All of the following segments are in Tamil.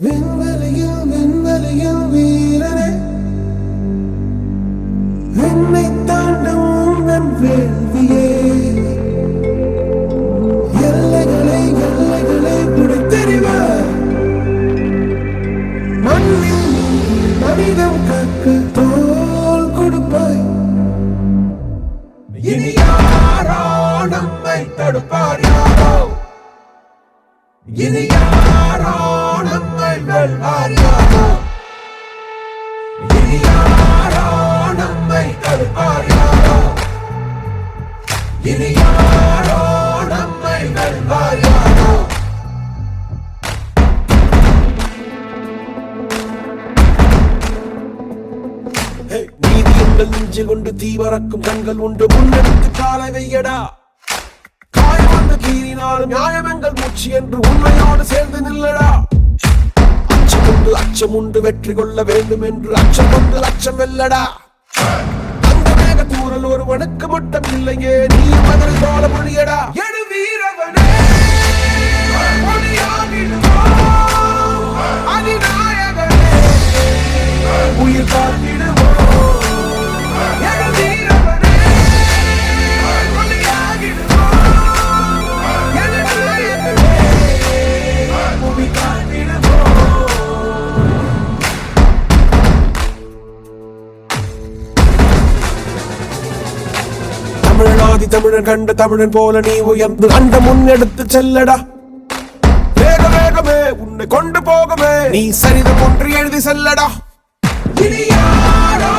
விண்வெளியில் வீரனே, விண்ணை தாண்டும் உந்தன் வேள்வியே, எல்லைகளை பிடித்தெறிவாய். மண்ணில் மனிதம் காக்க தோள் கொடுப்பாய். இனி யாரோ நம்மை தடுப்பார் யாரோ, இனி யாரோ நம்மை வெல்வார் யாரோ, இனி யாரோ நம்மை தடுப்பார் யாரோ, இனி யாரோ நம்மை வெல்வார் யாரோ. நீதி எங்கள் நெஞ்சு கொண்டு தீவரக்கும் கண்கள் உண்டு, முன்னெடுத்து காலை வையடா. காயம் வந்து கீறினாலும் நியாயம் எங்கள் மூச்சு என்று உண்மையோடு சேர்ந்து நில்லடா. அச்சம் உண்டு அச்சம் உண்டு, வெற்றி கொள்ள வேண்டும் என்று அச்சம் கொண்டு அச்சம் வெல்லடா. அந்த மேக தூரல் ஒருவனுக்கு மட்டும் இல்லையே, நீ மதுரை போல மொழியடா. எடு வீரவனே, அதிநாயகனே, உயிர் காத்திடுவோம். தமிழனாதி தமிழன் கண்ட தமிழன் போல நீ உயர்ந்து அந்த முன்னெடுத்து செல்லடா. வேக வேகமே உன்னை கொண்டு போகவே நீ சரிதம் ஒன்று எழுதி செல்லடா. இனி யாரோ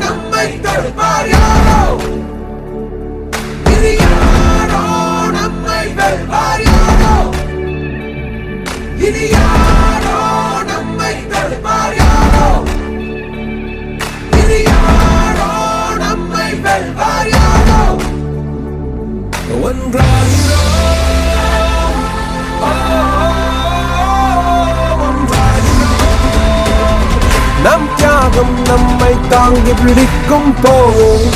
நம்மை தடுப்பார் யாரோ, இனி யாரோ நம்மை வெல்வார் யாரோ, இனி யாரோ நம்மை தடுப்பார் யாரோ, இனி யாரோ நம்மை வெல்வார் யாரோ. ஒன்றாகிறோம், நம் தியாகம் நம்மை தாங்கி பிடிக்கும் போவோம்.